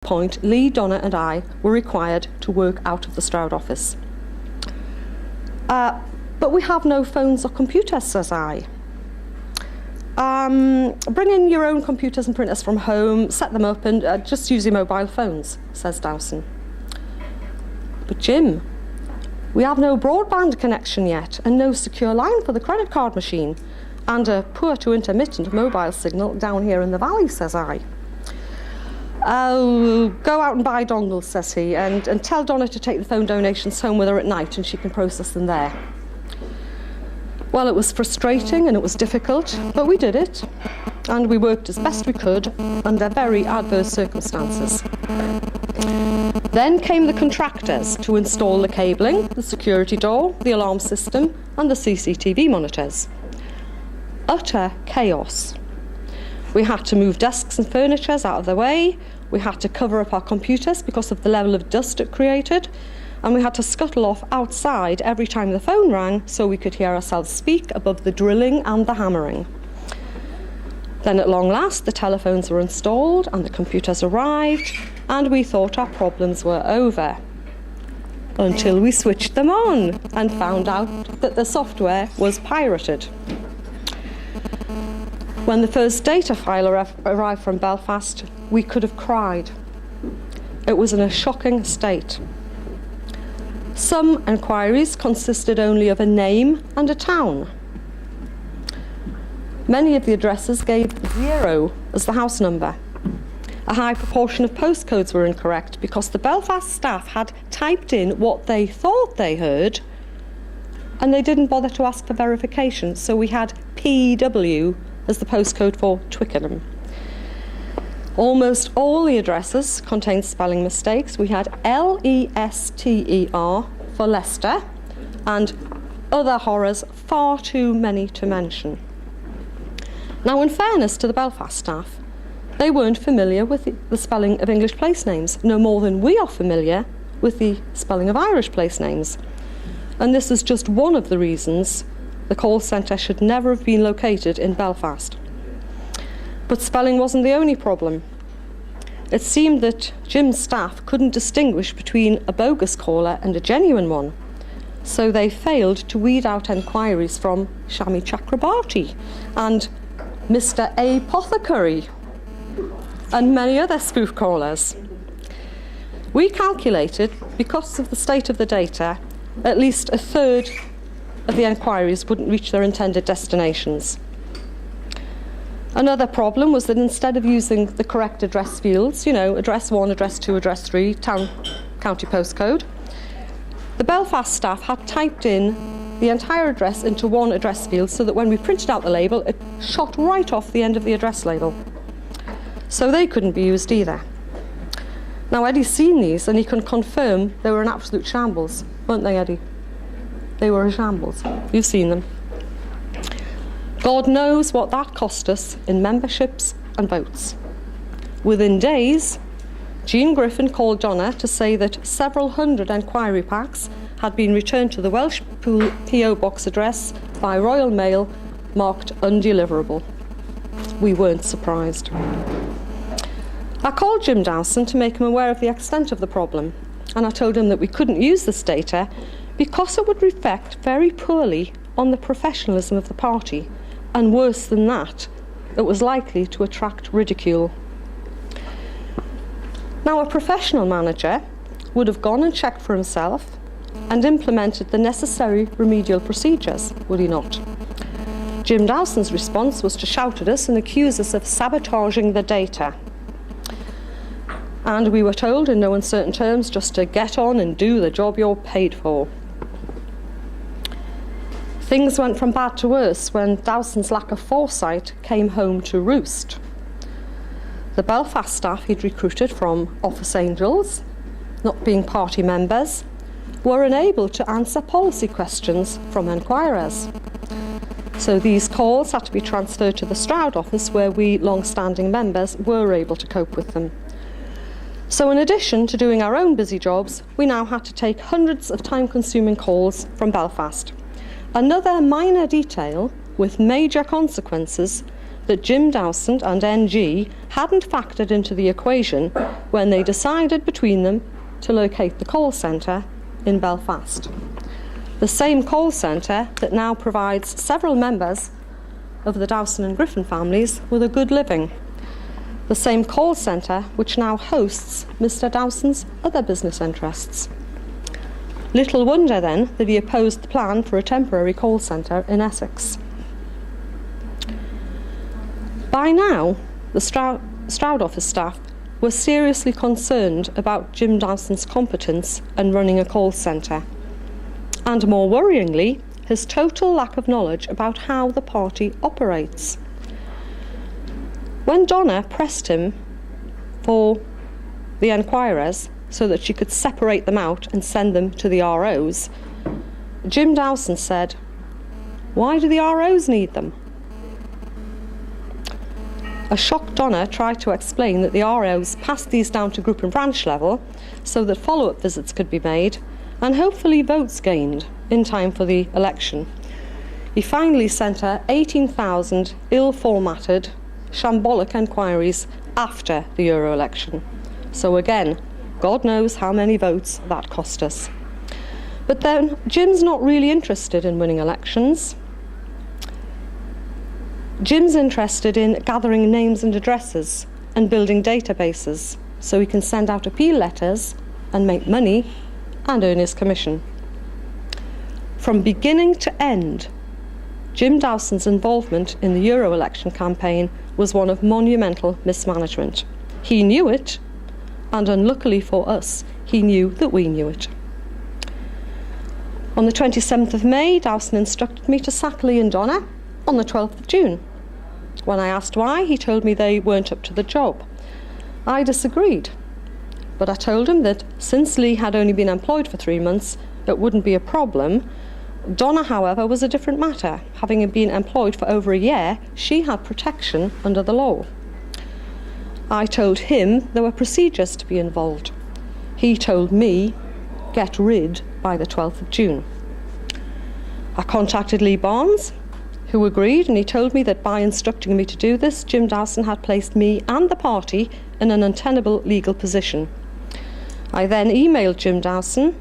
point, Lee, Donna and I were required to work out of the Stroud office. But we have no phones or computers, says I. Bring in your own computers and printers from home, set them up and just use your mobile phones, says Dowson. But Jim, we have no broadband connection yet and no secure line for the credit card machine and a poor to intermittent mobile signal down here in the valley, says I. Oh, go out and buy dongles, says he, and tell Donna to take the phone donations home with her at night and she can process them there. Well, it was frustrating and it was difficult, but we did it, and we worked as best we could under very adverse circumstances. Then came the contractors to install the cabling, the security door, the alarm system, and the CCTV monitors. Utter chaos. We had to move desks and furniture out of the way, we had to cover up our computers because of the level of dust it created, and we had to scuttle off outside every time the phone rang so we could hear ourselves speak above the drilling and the hammering. Then at long last the telephones were installed and the computers arrived and we thought our problems were over. Until we switched them on and found out that the software was pirated. When the first data file arrived from Belfast, we could have cried. It was in a shocking state. Some enquiries consisted only of a name and a town. Many of the addresses gave 0 as the house number. A high proportion of postcodes were incorrect because the Belfast staff had typed in what they thought they heard and they didn't bother to ask for verification, so we had PW as the postcode for Twickenham. Almost all the addresses contained spelling mistakes. We had Lester for Leicester and other horrors, far too many to mention. Now, in fairness to the Belfast staff, they weren't familiar with the spelling of English place names, no more than we are familiar with the spelling of Irish place names. And this is just one of the reasons the call centre should never have been located in Belfast. But spelling wasn't the only problem. It seemed that Jim's staff couldn't distinguish between a bogus caller and a genuine one, so they failed to weed out enquiries from Shami Chakrabarti and Mr. Apothecary and many other spoof callers. We calculated, because of the state of the data, at least a third of the enquiries wouldn't reach their intended destinations. Another problem was that instead of using the correct address fields, address 1, address 2, address 3, town, county postcode, the Belfast staff had typed in the entire address into one address field so that when we printed out the label, it shot right off the end of the address label. So they couldn't be used either. Now, Eddie's seen these and he can confirm they were an absolute shambles, weren't they, Eddie? They were a shambles. You've seen them. God knows what that cost us in memberships and votes. Within days, Jean Griffin called Donna to say that several hundred enquiry packs had been returned to the Welsh Pool PO Box address by Royal Mail marked undeliverable. We weren't surprised. I called Jim Dowson to make him aware of the extent of the problem, and I told him that we couldn't use this data because it would reflect very poorly on the professionalism of the party, and worse than that, it was likely to attract ridicule. Now, a professional manager would have gone and checked for himself and implemented the necessary remedial procedures, would he not? Jim Dowson's response was to shout at us and accuse us of sabotaging the data. And we were told in no uncertain terms just to get on and do the job you're paid for. Things went from bad to worse when Dowson's lack of foresight came home to roost. The Belfast staff he'd recruited from Office Angels, not being party members, were unable to answer policy questions from enquirers. So these calls had to be transferred to the Stroud office where we long-standing members were able to cope with them. So in addition to doing our own busy jobs, we now had to take hundreds of time-consuming calls from Belfast. Another minor detail with major consequences that Jim Dowson and NG hadn't factored into the equation when they decided between them to locate the call centre in Belfast. The same call centre that now provides several members of the Dowson and Griffin families with a good living. The same call centre which now hosts Mr. Dowson's other business interests. Little wonder then that he opposed the plan for a temporary call centre in Essex. By now, the Stroud office staff were seriously concerned about Jim Dowson's competence in running a call centre, and more worryingly, his total lack of knowledge about how the party operates. When Donna pressed him for the enquirers so that she could separate them out and send them to the ROs, Jim Dowson said, "Why do the ROs need them?" A shocked Donna tried to explain that the ROs passed these down to group and branch level so that follow-up visits could be made and hopefully votes gained in time for the election. He finally sent her 18,000 ill-formatted, shambolic enquiries after the Euro election. So again, God knows how many votes that cost us. But then, Jim's not really interested in winning elections. Jim's interested in gathering names and addresses and building databases so he can send out appeal letters and make money and earn his commission. From beginning to end, Jim Dowson's involvement in the Euro election campaign was one of monumental mismanagement. He knew it, and unluckily for us, he knew that we knew it. On the 27th of May, Dowson instructed me to sack Lee and Donna on the 12th of June. When I asked why, he told me they weren't up to the job. I disagreed, but I told him that since Lee had only been employed for 3 months, it wouldn't be a problem. Donna, however, was a different matter. Having been employed for over a year, she had protection under the law. I told him there were procedures to be involved. He told me, get rid by the 12th of June. I contacted Lee Barnes, who agreed, and he told me that by instructing me to do this, Jim Dowson had placed me and the party in an untenable legal position. I then emailed Jim Dowson,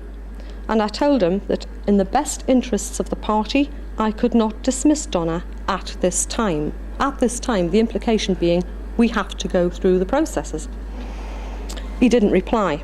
and I told him that in the best interests of the party, I could not dismiss Donna at this time. At this time, the implication being we have to go through the processes. He didn't reply.